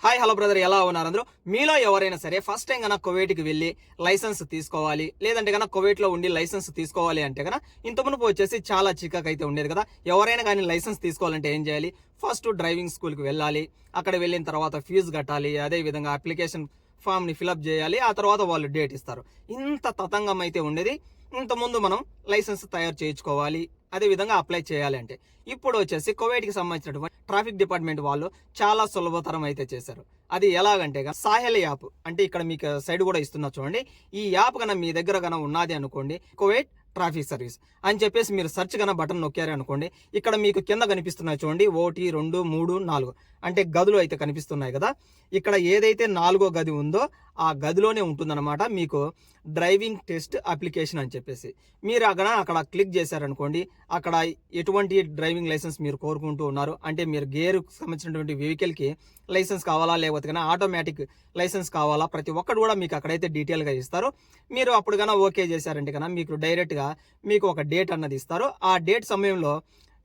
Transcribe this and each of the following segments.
Hi hello brother, ఎలా ఉన్నారు అందరూ? మీలో ఎవరైనా సరే ఫస్ట్ టైం కన్నా కువైట్కి వెళ్ళి లైసెన్స్ తీసుకోవాలి, లేదంటే కన్నా కువైట్లో ఉండి లైసెన్స్ తీసుకోవాలి అంటే కన్నా ఇంత మునుపు వచ్చేసి చాలా చికాకు అయితే ఉండేది కదా. ఎవరైనా కానీ లైసెన్స్ తీసుకోవాలంటే ఏం చేయాలి? ఫస్ట్ డ్రైవింగ్ స్కూల్కి వెళ్ళాలి, అక్కడ వెళ్ళిన తర్వాత ఫీజు కట్టాలి, అదేవిధంగా అప్లికేషన్ ఫామ్ని ఫిలప్ చేయాలి, ఆ తర్వాత వాళ్ళు డేట్ ఇస్తారు. ఇంత తతంగం అయితే ఉండేది. ఇంతకుముందు మనం లైసెన్స్ తయారు చేయించుకోవాలి, అదేవిధంగా అప్లై చేయాలి అంటే. ఇప్పుడు వచ్చేసి కువైట్కి సంబంధించినటువంటి ట్రాఫిక్ డిపార్ట్మెంట్ వాళ్ళు చాలా సులభతరం అయితే చేశారు. అది ఎలాగంటే సాహెల్ యాప్ అంటే ఇక్కడ మీకు సైడ్ కూడా ఇస్తున్నా చూడండి. ఈ యాప్ కన్నా మీ దగ్గర కన్నా ఉన్నది అనుకోండి, కువైట్ ట్రాఫిక్ సర్వీస్ అని చెప్పేసి మీరు సెర్చ్ కన్నా బటన్ నొక్కారు అనుకోండి, ఇక్కడ మీకు కింద కనిపిస్తున్నాయి చూడండి, 1 2 3 4 అంటే గదులు అయితే కనిపిస్తున్నాయి కదా. ఇక్కడ ఏదైతే 4వ గది ఉందో ఆ గదిలోనే ఉంటుందన్నమాట మీకు డ్రైవింగ్ టెస్ట్ అప్లికేషన్ అని చెప్పేసి. మీరు అక్కడ క్లిక్ చేశారనుకోండి, అక్కడ ఎటువంటి డ్రైవింగ్ లైసెన్స్ మీరు కోరుకుంటూ ఉన్నారు అంటే మీరు గేరుకు సంబంధించినటువంటి వెహికల్కి లైసెన్స్ కావాలా, లేకపోతే కన్నా ఆటోమేటిక్ లైసెన్స్ కావాలా, ప్రతి ఒక్కటి కూడా మీకు అక్కడైతే డీటెయిల్గా ఇస్తారు. మీరు అప్పుడు కన్నా ఓకే చేశారంటే కన్నా మీకు డైరెక్ట్గా మీకు ఒక డేట్ అన్నది ఇస్తారు. ఆ డేట్ సమయంలో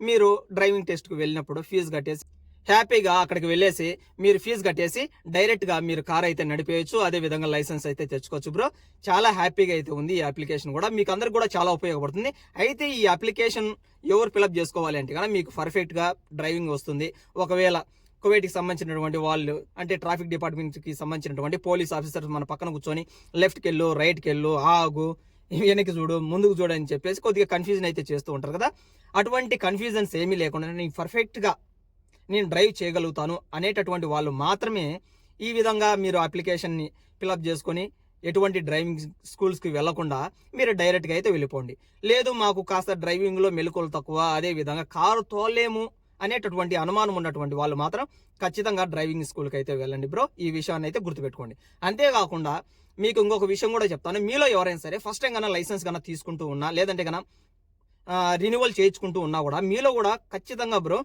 మీరు డ్రైవింగ్ టెస్ట్కి వెళ్ళినప్పుడు ఫీజు కట్టేసి హ్యాపీగా అక్కడికి వెళ్ళేసి మీరు ఫీజు కట్టేసి డైరెక్ట్గా మీరు కార్ అయితే నడిపేయచ్చు, అదే విధంగా లైసెన్స్ అయితే తెచ్చుకోవచ్చు బ్రో. చాలా హ్యాపీగా అయితే ఉంది ఈ అప్లికేషన్ కూడా, మీకు అందరికి కూడా చాలా ఉపయోగపడుతుంది. అయితే ఈ అప్లికేషన్ ఎవరు ఫిలప్ చేసుకోవాలి అంటే కనుక మీకు పర్ఫెక్ట్గా డ్రైవింగ్ వస్తుంది. ఒకవేళ కువైట్కి సంబంధించినటువంటి వాళ్ళు అంటే ట్రాఫిక్ డిపార్ట్మెంట్కి సంబంధించినటువంటి పోలీస్ ఆఫీసర్స్ మన పక్కన కూర్చొని లెఫ్ట్కి వెళ్ళు, రైట్కి వెళ్ళు, ఆగు, వెనక్కి చూడు, ముందుకు చూడు అని చెప్పేసి కొద్దిగా కన్ఫ్యూజన్ అయితే చేస్తూ ఉంటారు కదా. అటువంటి కన్ఫ్యూజన్స్ ఏమీ లేకుండా నేను పర్ఫెక్ట్గా నేను డ్రైవ్ చేయగలుగుతాను అనేటటువంటి వాళ్ళు మాత్రమే ఈ విధంగా మీరు అప్లికేషన్ని ఫిలప్ చేసుకొని ఎటువంటి డ్రైవింగ్ స్కూల్స్కి వెళ్లకుండా మీరు డైరెక్ట్గా అయితే వెళ్ళిపోండి. లేదు మాకు కాస్త డ్రైవింగ్లో మెలకువలు తక్కువ, అదే విధంగా కారు తోలేము అనేటటువంటి అనుమానం ఉన్నటువంటి వాళ్ళు మాత్రం ఖచ్చితంగా డ్రైవింగ్ స్కూల్కి అయితే వెళ్ళండి బ్రో. ఈ విషయాన్ని అయితే గుర్తుపెట్టుకోండి. అంతేకాకుండా మీకు ఇంకొక విషయం కూడా చెప్తాను. మీలో ఎవరైనా సరే ఫస్ట్ టైం కన్నా లైసెన్స్ కన్నా తీసుకుంటూ ఉన్నా, లేదంటే కన్నా రినివల్ చేయించుకుంటూ ఉన్నా కూడా మీలో కూడా ఖచ్చితంగా బ్రో,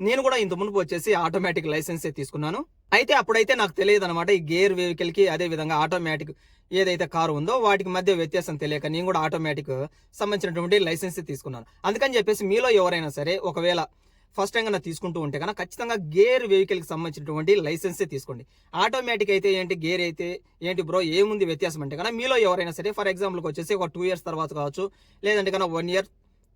నేను కూడా ఇంత మునుపు వచ్చేసి ఆటోమేటిక్ లైసెన్సే తీసుకున్నాను. అయితే అప్పుడైతే నాకు తెలియదు అనమాట ఈ గేర్ వెహికల్కి అదే విధంగా ఆటోమేటిక్ ఏదైతే కారు ఉందో వాటికి మధ్య వ్యత్యాసం తెలియక నేను కూడా ఆటోమేటిక్ సంబంధించినటువంటి లైసెన్సే తీసుకున్నాను. అందుకని చెప్పేసి మీలో ఎవరైనా సరే ఒకవేళ ఫస్ట్ టైం కన్నా తీసుకుంటూ ఉంటే కన్నా ఖచ్చితంగా గేర్ వెహికల్కి సంబంధించినటువంటి లైసెన్సే తీసుకోండి. ఆటోమేటిక్ అయితే ఏంటి, గేర్ అయితే ఏంటి బ్రో, ఏముంది వ్యత్యాసం అంటే కన్నా మీలో ఎవరైనా సరే ఫర్ ఎగ్జాంపుల్కి వచ్చేసి ఒక 2 years తర్వాత కావచ్చు, లేదంటే కన్నా 1 year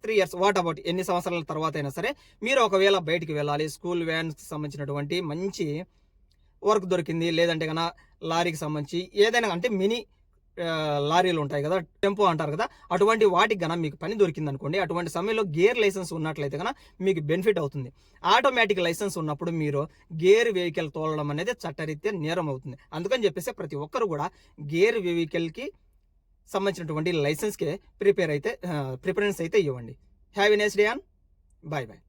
3 years వాట్ అబౌట్ ఎన్ని సంవత్సరాల తర్వాత అయినా సరే మీరు ఒకవేళ బయటికి వెళ్ళాలి, స్కూల్ వ్యాన్స్కి సంబంధించినటువంటి మంచి వర్క్ దొరికింది, లేదంటే కన్నా లారీకి సంబంధించి ఏదైనా అంటే మినీ లారీలు ఉంటాయి కదా, టెంపో అంటారు కదా, అటువంటి వాటికి గన మీకు పని దొరికింది అనుకోండి, అటువంటి సమయంలో గేర్ లైసెన్స్ ఉన్నట్లయితే కన్నా మీకు బెనిఫిట్ అవుతుంది. ఆటోమేటిక్ లైసెన్స్ ఉన్నప్పుడు మీరు గేర్ వెహికల్ తోలడం అనేది చట్టరీత్యా నేరం అవుతుంది. అందుకని చెప్పేసి ప్రతి ఒక్కరు కూడా గేర్ వెహికల్కి సంబంధించినటువంటి లైసెన్స్కే ప్రిఫరెన్స్ అయితే ఇవ్వండి. Have a nice day on. Bye bye.